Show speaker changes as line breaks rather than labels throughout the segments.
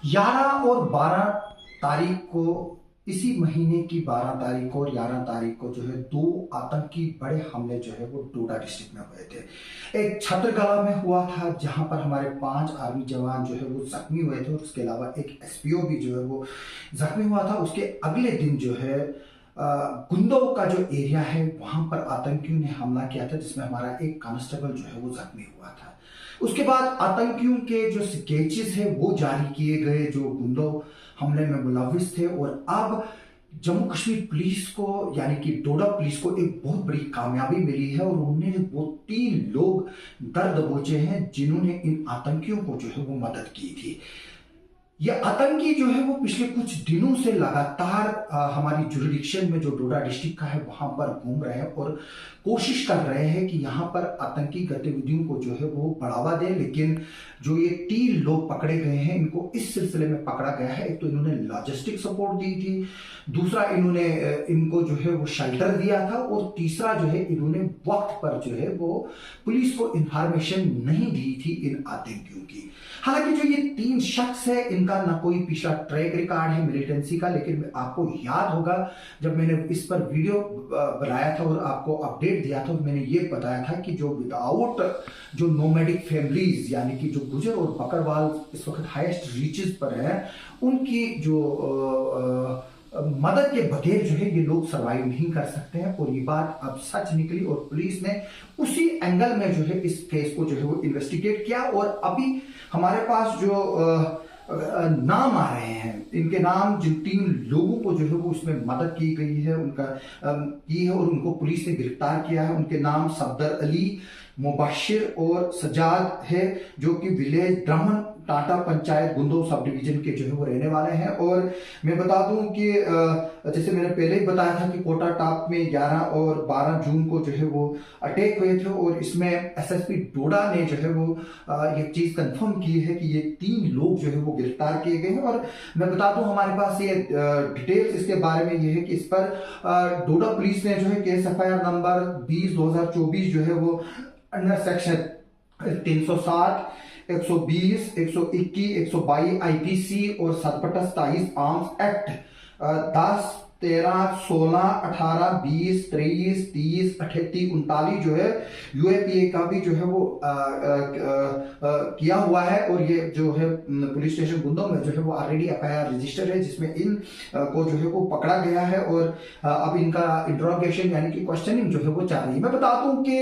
11 और 12 तारीख को, इसी महीने की 12 तारीख को और 11 तारीख को जो है दो आतंकी बड़े हमले जो है वो डोडा डिस्ट्रिक्ट में हुए थे। एक छतरगला में हुआ था जहां पर हमारे 5 आर्मी जवान जो है वो जख्मी हुए थे और उसके अलावा एक एसपीओ भी जो है वो जख्मी हुआ था। उसके अगले दिन जो है गुंदो का जो एरिया है वहां पर आतंकियों ने हमला किया था जिसमें हमारा एक कांस्टेबल जो है वो जख्मी हुआ था। उसके बाद आतंकियों के जो स्केचेस है वो जारी किए गए जो गुंदो हमले में मुलविस थे, और अब जम्मू कश्मीर पुलिस को यानी कि डोडा पुलिस को एक बहुत बड़ी कामयाबी मिली है और उन्होंने वो 3 लोग दर्द दबोचे हैं जिन्होंने इन आतंकियों को जो है वो मदद की थी। ये आतंकी जो है वो पिछले कुछ दिनों से लगातार हमारी जुरिडिक्शन में जो डोडा डिस्ट्रिक्ट का है वहां पर घूम रहे हैं और कोशिश कर रहे हैं कि यहाँ पर आतंकी गतिविधियों को जो है वो बढ़ावा दे। लेकिन जो ये 3 लोग पकड़े गए हैं इनको इस सिलसिले में पकड़ा गया है, एक तो इन्होंने लॉजिस्टिक सपोर्ट दी थी, दूसरा इन्होंने इनको जो है वो शेल्टर दिया था, और तीसरा जो है इन्होंने वक्त पर जो है वो पुलिस को इंफॉर्मेशन नहीं दी थी इन आतंकियों की। हालांकि जो ये 3 शख्स है इनका ना कोई पिछला ट्रैक रिकॉर्ड है मिलिटेंसी का, लेकिन आपको याद होगा जब मैंने इस पर वीडियो बनाया था और आपको अपडेट दिया था, मैंने ये बताया था कि जो विदाउट जो नोमैडिक फैमिलीज यानी कि जो गुजर और बकरवाल इस वक्त हाईएस्ट रीचेस पर है, उनकी जो मदद के बगैर जो है ये लोग सर्वाइव नहीं कर सकते हैं। और ये बात अब सच निकली और पुलिस ने उसी एंगल में जो है इस केस को जो है वो इन्वेस्टिगेट किया, और अभी हमारे पास जो नाम आ रहे हैं, इनके नाम जिन 3 लोगों को जो है वो उसमें मदद की गई है उनका की है और उनको पुलिस ने गिरफ्तार किया है, उनके नाम सफदर अली, मुबशिर और सजाद है, जो कि विलेज ब्राह्मण टाटा पंचायत गुंदो सब डिवीजन के जो है वो रहने वाले हैं। और मैं बता दूं कि जैसे मैंने पहले ही बताया था कि कोटा टॉप में 11 और 12 जून को जो है वो अटैक हुए थे, और इसमें एसएसपी डोडा ने जो है वो ये चीज कंफर्म की है कि ये 3 लोग जो है वो गिरफ्तार किए गए हैं। और मैं बता दूं हमारे पास ये डिटेल्स इसके बारे में ये है कि इस पर डोडा पुलिस ने जो है केस एफआईआर नंबर 20/2024 जो है वो अंडर सेक्शन 307, 120, 121, 122 आईपीसी और 27 आर्म्स एक्ट 10, 13, 16, 18, 20, 23, 30, 38, 39 जो है यूएपीए का भी जो है वो किया हुआ है। और ये जो है पुलिस स्टेशन गुंदो में जो है वो ऑलरेडी एफआईआर रजिस्टर है जिसमें इन को जो है वो पकड़ा गया है, और अब इनका इंट्रोगेशन यानी कि क्वेश्चनिंग जो है वो चल रही है। मैं बता दूं कि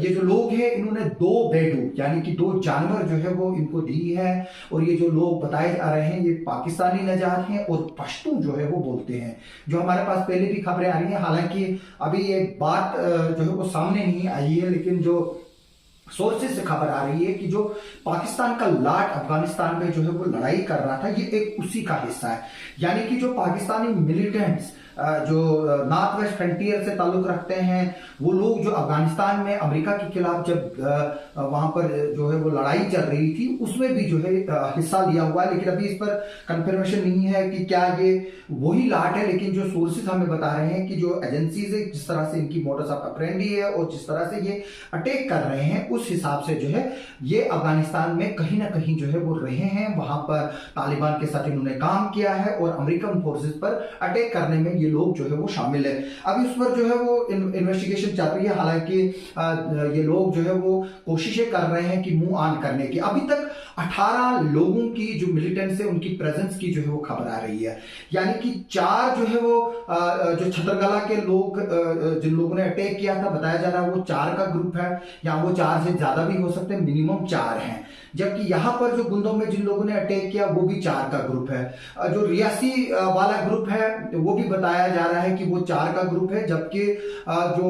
ये जो लोग हैं इन्होंने 2 बेडू यानी कि 2 जानवर जो है वो इनको दी है, और ये जो लोग बताए जा रहे हैं ये पाकिस्तानी नजात हैं और पश्तू जो है वो बोलते हैं, जो हमारे पास पहले भी खबरें आ रही हैं। हालांकि अभी ये बात जो है वो सामने नहीं आई है, लेकिन जो सोर्सेज से खबर आ रही है कि जो पाकिस्तान का लाट अफगानिस्तान में जो है वो लड़ाई कर रहा था ये एक उसी का हिस्सा है। यानी कि जो पाकिस्तानी मिलिटेंट्स जो नॉर्थ वेस्ट फ्रंटियर से ताल्लुक रखते हैं वो लोग जो अफगानिस्तान में अमेरिका के खिलाफ जब वहां पर जो है वो लड़ाई चल रही थी उसमें भी जो है हिस्सा लिया हुआ है, लेकिन अभी इस पर कंफर्मेशन नहीं है कि क्या ये वही लाट है। लेकिन जो सोर्सेज हमें बता रहे हैं कि जो एजेंसीज है जिस तरह से इनकी मोडस ऑपरेंडी है और जिस तरह से ये अटैक कर रहे हैं उस हिसाब से जो है ये अफगानिस्तान में कहीं ना कहीं जो है वो रहे हैं, वहां पर तालिबान के साथ इन्होंने काम किया है और अमेरिकन फोर्सेस पर अटैक करने में ये लोग जो है वो शामिल है। अभी उस पर जो है वो इन्वेस्टिगेशन चल रही है। हालांकि ये लोग जो है वो कोशिशें कर रहे हैं कि मुंह आन करने की। अभी तक 18 लोगों की जो मिलिटेंट्स है उनकी प्रेजेंस की जो है वो खबर आ रही है, यानी कि 4 जो है वो जो छतरगला के लोग जिन लोगों ने अटैक किया था बताया जा रहा है वो 4 का ग्रुप है, या वो 4 से ज्यादा भी हो सकते हैं, मिनिमम 4 हैं। जबकि यहां पर जो गुंदों में जिन लोगों ने अटैक किया वो भी 4 का ग्रुप है। जो रियासी वाला ग्रुप है वो भी बताया जा रहा है कि वो 4 का ग्रुप है, जबकि जो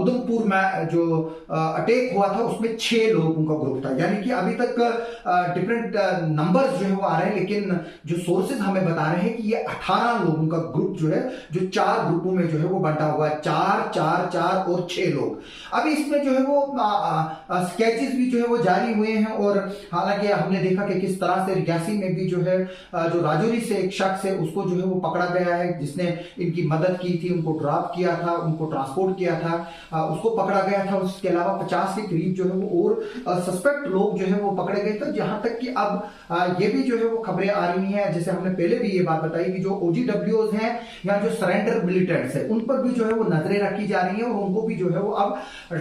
उधमपुर में जो अटैक हुआ था उसमें 6 लोगों का ग्रुप था। यानी कि अभी तक डिफरेंट नंबर्स जो है वो आ रहे हैं, लेकिन जो सोर्सेज हमें बता रहे हैं कि ये 18 लोगों का ग्रुप जो है जो 4 ग्रुपों में जो है वो बंटा हुआ है, 4, 4, 4 और 6 लोग। अभी इसमें जो है वो स्केचेस भी जो है वो जारी हुए हैं, और हालांकि हमने देखा कि किस तरह से रियासी में भी जो है जो राजौरी से एक शख्स है उसको जो है वो पकड़ा गया है, जिसने इनकी मदद की थी, उनको ड्रॉप किया था, उनको ट्रांसपोर्ट किया था, उसको पकड़ा गया था। उसके अलावा 50 के करीब जो है वो और सस्पेक्ट लोग जो है वो पकड़े गए थे। जहां तक कि अब ये भी जो है वो खबरें आ रही हैं, जैसे हमने पहले भी ये बात बताई कि जो OGWs हैं या जो सरेंडर मिलिटेंट्स है उन पर भी जो है वो नजरें रखी जा रही है और उनको भी जो है वो अब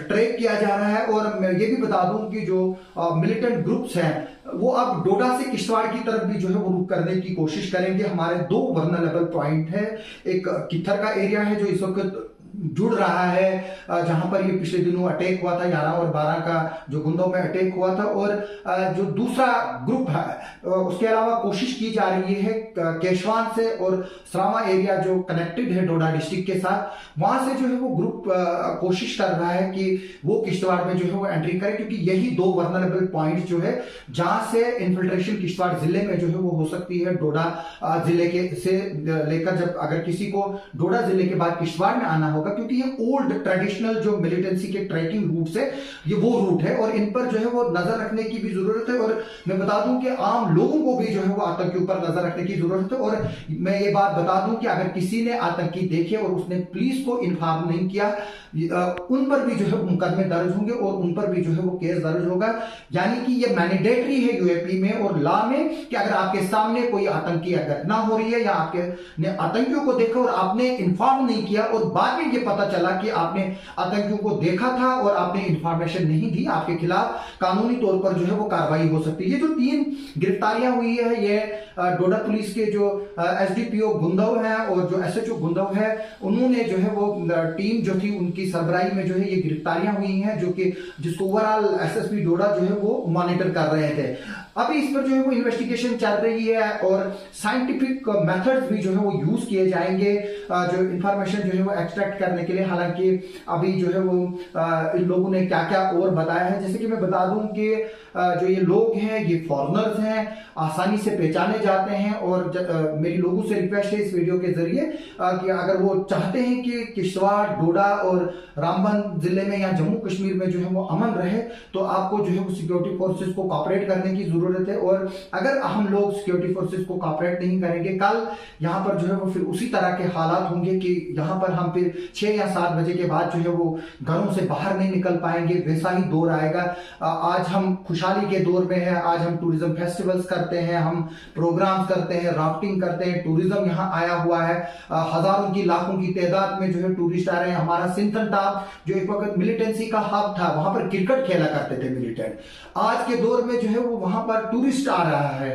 ट्रैक किया जा रहा है। और मैं ये भी बता दूं कि जो मिलिटेंट ग्रुप्स हैं वो अब डोडा से किश्तवाड़ की तरफ भी जो है वो रुक करने की कोशिश करेंगे। हमारे 2 वर्नरेबल पॉइंट है, एक कित्थर का एरिया है जो इस वक्त जुड़ रहा है, जहां पर ये पिछले दिनों अटैक हुआ था, 11 और 12 का जो गुंदों में अटैक हुआ था, और जो दूसरा ग्रुप है उसके अलावा कोशिश की जा रही है केशवान से और सरामा एरिया जो कनेक्टेड है डोडा डिस्ट्रिक्ट के साथ, वहां से जो है वो ग्रुप कोशिश कर रहा है कि वो किश्तवाड़ में जो है वो एंट्री करे, क्योंकि यही 2 वर्नरेबल पॉइंट जो है जहां से इन्फिल्ट्रेशन किश्तवाड़ जिले में जो है वो हो सकती है। डोडा जिले के से लेकर जब अगर किसी को डोडा जिले के बाद किश्तवाड़ में आना होगा, क्योंकि ये ओल्ड ट्रेडिशनल जो मिलिटेंसी के ट्रैकिंग रूट्स है ये वो रूट है और इन पर जो है वो नजर रखने की भी जरूरत है। और मैं बता दूं कि आम लोगों को भी जो है वो आतंकियों पर नजर रखने की जरूरत है। और मैं ये बात बता दूं कि अगर किसी ने आतंकी देखे और उसने पुलिस को इन्फॉर्म नहीं किया, उन पर भी जो है मुकदमे दर्ज होंगे और उन पर भी जो है वो केस दर्ज होगा। यानी कि ये मैंडेटरी है यूएपी में और लॉ में कि अगर आपके सामने कोई आतंकी घटना हो रही है या आपके आतंकियों को देखा और आपने इन्फॉर्म नहीं किया और बाद में ये पता चला कि आपने आतंकियों को देखा था और आपने इंफॉर्मेशन नहीं दी, आपके खिलाफ कानूनी तौर पर जो है वो कार्रवाई हो सकती है। ये जो 3 गिरफ्तारियां हुई है ये डोडा पुलिस के जो एसडीपीओ गुंदव है और जो एसएचओ गुंदव है, उन्होंने जो है वो टीम जो थी उनकी सरबराही में जो है ये गिरफ्तारियां हुई हैं, जो कि जिसको ओवरऑल एसएसपी डोडा जो है वो मॉनिटर कर रहे थे। अभी इस पर जो है वो इन्वेस्टिगेशन चल रही है और साइंटिफिक मेथड्स भी जो है वो यूज किए जाएंगे जो इंफॉर्मेशन जो है वो एक्सट्रैक्ट करने के लिए। हालांकि अभी जो है वो इन लोगों ने क्या क्या और बताया है, जैसे कि मैं बता दूं कि जो ये लोग हैं ये फॉरेनर्स हैं, आसानी से पहचाने जाते हैं। और मेरी लोगों से रिक्वेस्ट है इस वीडियो के जरिए कि अगर वो चाहते हैं कि किश्तवाड़, डोडा और रामबन जिले में या जम्मू कश्मीर में जो है वो अमन रहे, तो आपको जो है वो सिक्योरिटी फोर्सेस को कॉपरेट करने की जरूरत है। और अगर हम लोग सिक्योरिटी फोर्सेस को कॉपरेट नहीं करेंगे, कल यहाँ पर जो है वो फिर उसी तरह के हालात होंगे कि यहाँ पर हम फिर 6 या 7 बजे के बाद जो है वो घरों से बाहर नहीं निकल पाएंगे, वैसा ही दौर आएगा। आज हम खुशहाली के दौर में है, आज हम टूरिज्म फेस्टिवल्स करते हैं, हम प्रोग्राम्स करते हैं, राफ्टिंग करते हैं, टूरिज्म यहाँ आया हुआ है, हजारों की लाखों की तादाद में जो है टूरिस्ट आ रहे हैं। हमारा सिंथन टॉप जो एक वक्त मिलिटेंसी का हब था, वहां पर क्रिकेट खेला करते थे मिलिटेंट, आज के दौर में जो है वो वहां पर टूरिस्ट आ रहा है।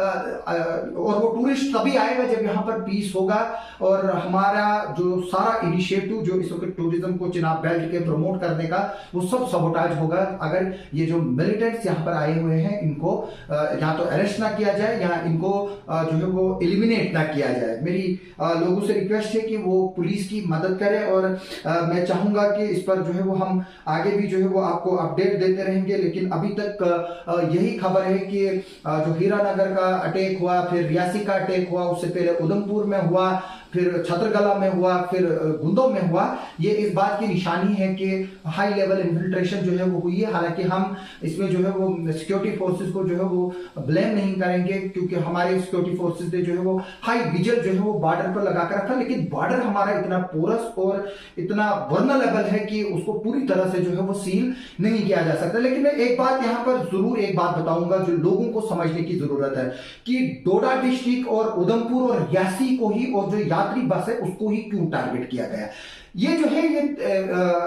और वो टूरिस्ट तभी आएगा जब यहाँ पर पीस होगा। और हमारा जो सारा इनिशिएटिव जो इस वक्त टूरिज्म को चिनाब बेल्ट के प्रमोट करने का, वो सब सबोटाज होगा अगर ये जो मिलिटेंट्स यहाँ पर आए हुए हैं इनको या तो अरेस्ट ना किया जाए या इनको जो है वो एलिमिनेट ना किया जाए। मेरी लोगों से रिक्वेस्ट है कि वो पुलिस की मदद करें और मैं चाहूंगा कि इस पर जो है वो हम आगे भी जो है वो आपको अपडेट देते रहेंगे। लेकिन अभी तक यही खबर है कि जो हीरानगर का अटैक हुआ, फिर रियासी का अटैक हुआ, उससे पहले उधमपुर में हुआ, फिर छतरगला में हुआ, फिर गुंदों में हुआ, ये इस बात की निशानी है कि हाई लेवल इन्फिल्ट्रेशन जो है वो हुई है। हालांकि हम इसमें जो है वो सिक्योरिटी फोर्सेस को जो है वो ब्लेम नहीं करेंगे, क्योंकि हमारे सिक्योरिटी फोर्सेस ने जो है वो हाई विजिल जो है वो बॉर्डर पर लगा कर रखा, लेकिन बॉर्डर हमारा इतना पोरस और इतना वर्नरेबल है कि उसको पूरी तरह से जो है वो सील नहीं किया जा सकता। लेकिन मैं एक बात यहाँ पर जरूर एक बात बताऊंगा जो लोगों को समझने की जरूरत है कि डोडा डिस्ट्रिक्ट और उधमपुर और रियासी को ही और जो यात्री बस है उसको ही क्यों टारगेट किया गया। ये जो है ये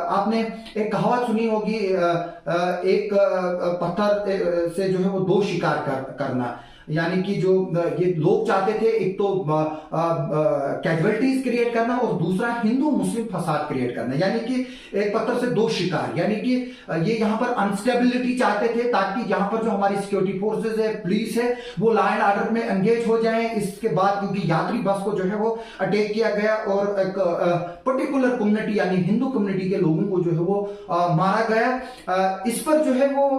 आपने एक कहावत सुनी होगी, एक पत्थर से जो है वो 2 शिकार करना, यानी कि जो ये लोग चाहते थे एक तो कैजुअलिटीज क्रिएट करना और दूसरा हिंदू मुस्लिम फसाद क्रिएट करना, यानी कि एक पत्थर से 2 शिकार। यानी कि ये यहाँ पर अनस्टेबिलिटी चाहते थे ताकि यहाँ पर जो हमारी सिक्योरिटी फोर्सेस है, पुलिस है, वो लॉ एंड ऑर्डर में एंगेज हो जाए। इसके बाद क्योंकि यात्री बस को जो है वो अटैक किया गया और एक पर्टिकुलर कम्युनिटी यानी हिंदू कम्युनिटी के लोगों को जो है वो मारा गया। इस पर जो है वो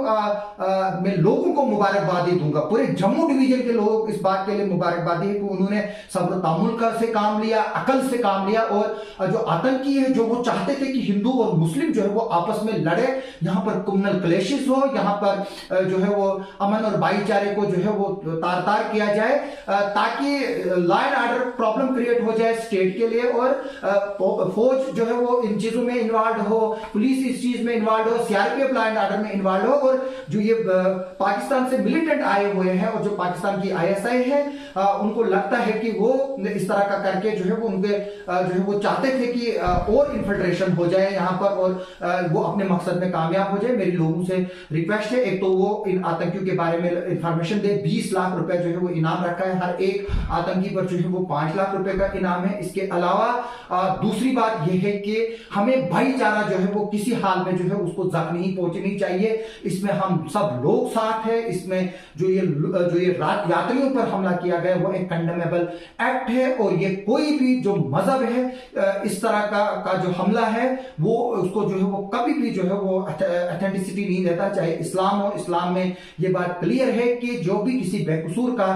मैं लोगों को मुबारकबादी दूंगा, पूरे जम्मू डिवीजन के लोग इस बात के लिए मुबारकबादी है कि उन्होंने सब्र तामुल का से काम लिया, अकल से काम लिया, और जो आतंकी है जो वो चाहते थे कि हिंदू और मुस्लिम जो है वो आपस में लड़े, यहाँ पर कम्युनल क्लेशेस हो, यहाँ पर जो है वो अमन और भाईचारे को जो है वो तार तार किया जाए, ताकि law and order problem create हो जाए स्टेट के लिए, और फौज जो है वो इन चीजों में इन्वॉल्व हो, पुलिस इस चीज में इन्वॉल्व हो, सीआरपीएफ लॉ एंड ऑर्डर में इन्वॉल्व हो, और जो ये पाकिस्तान से मिलिटेंट आए हुए हैं और जो पाकिस्तान की आईएसआई है, उनको लगता है कि वो इस तरह का करके जो है वो उनके जो है वो चाहते थे कि और इन्फिल्ट्रेशन हो जाए यहाँ पर, और वो अपने मकसद में कामयाब हो जाए। मेरी लोगों से रिक्वेस्ट है, एक तो वो इन आतंकियों के बारे में इंफॉर्मेशन दे। 20 लाख रुपए जो है वो इनाम रखा है, हर एक आतंकी पर जो है वो 5 लाख रुपए का इनाम है। इसके अलावा दूसरी बात यह है कि हमें भाईचारा जो है वो किसी हाल में जो है उसको जख्म नहीं पहुंचनी चाहिए। इसमें हम सब लोग साथ है। इसमें जो ये यात्रियों पर हमला किया गया वो एक कंडेमेबल एक्ट है, और ये कोई भी जो मजहब है इस तरह का जो हमला है वो उसको जो है वो कभी भी जो है वो ऑथेंटिसिटी नहीं देता, चाहे इस्लाम हो। इस्लाम में ये बात क्लियर है कि जो भी किसी बेकसूर का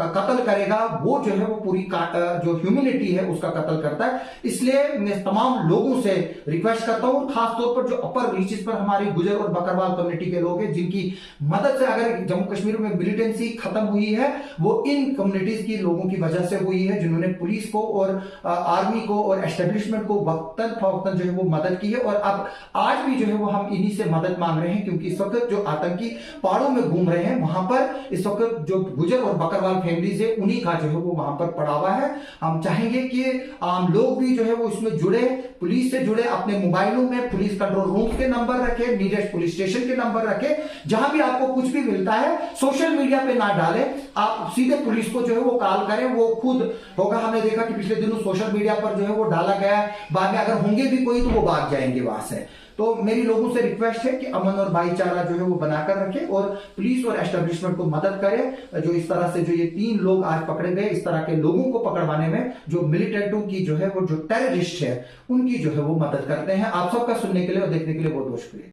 कत्ल करेगा वो जो है वो पूरी जो ह्यूमैनिटी है उसका कत्ल करता है। इसलिए मैं तमाम लोगों से रिक्वेस्ट करता हूं, खासतौर पर जो अपर रीचेस पर हमारी गुजर और बकरवाल कम्युनिटी के लोग हैं, जिनकी मदद से अगर जम्मू कश्मीर में मिलिटेंसी खत्म हुई है वो इन कम्युनिटीज की लोगों की वजह से हुई है, जिन्होंने पुलिस को और आर्मी को और एस्टेब्लिशमेंट को वक्तन फवक्तन जो है वो मदद की है। और अब आज भी जो है वो हम इन्हीं से मदद मांग रहे हैं, क्योंकि इस वक्त जो आतंकी पहाड़ों में घूम रहे हैं वहां पर इस वक्त जो गुजर और बकरवाल फैमिलीज है उन्हीं का जो है वो वहां पर पड़ा हुआ है। हम चाहेंगे कि आम लोग भी जो है वो इसमें जुड़े, पुलिस से जुड़े, अपने मोबाइलों में पुलिस कंट्रोल रूम के नंबर रखे, नियरेस्ट पुलिस स्टेशन के नंबर रखे। जहां भी आपको कुछ भी मिलता है सोशल मीडिया पे ना डालें, आप सीधे पुलिस को जो है वो कॉल करें, वो खुद होगा। हमने देखा कि पिछले दिनों सोशल मीडिया पर जो है वो डाला गया, बाद में अगर होंगे भी कोई तो वो भाग जाएंगे वहां से। तो मेरी लोगों से रिक्वेस्ट है कि अमन और भाईचारा जो है वो बनाकर रखें और पुलिस और एस्टेब्लिशमेंट को मदद करें। जो इस तरह से जो ये 3 लोग आज पकड़े गए, इस तरह के लोगों को पकड़वाने में जो मिलिटेंटों की जो है वो जो टेररिस्ट है उनकी जो है वो मदद करते हैं। आप सबका सुनने के लिए और देखने के लिए बहुत बहुत शुक्रिया।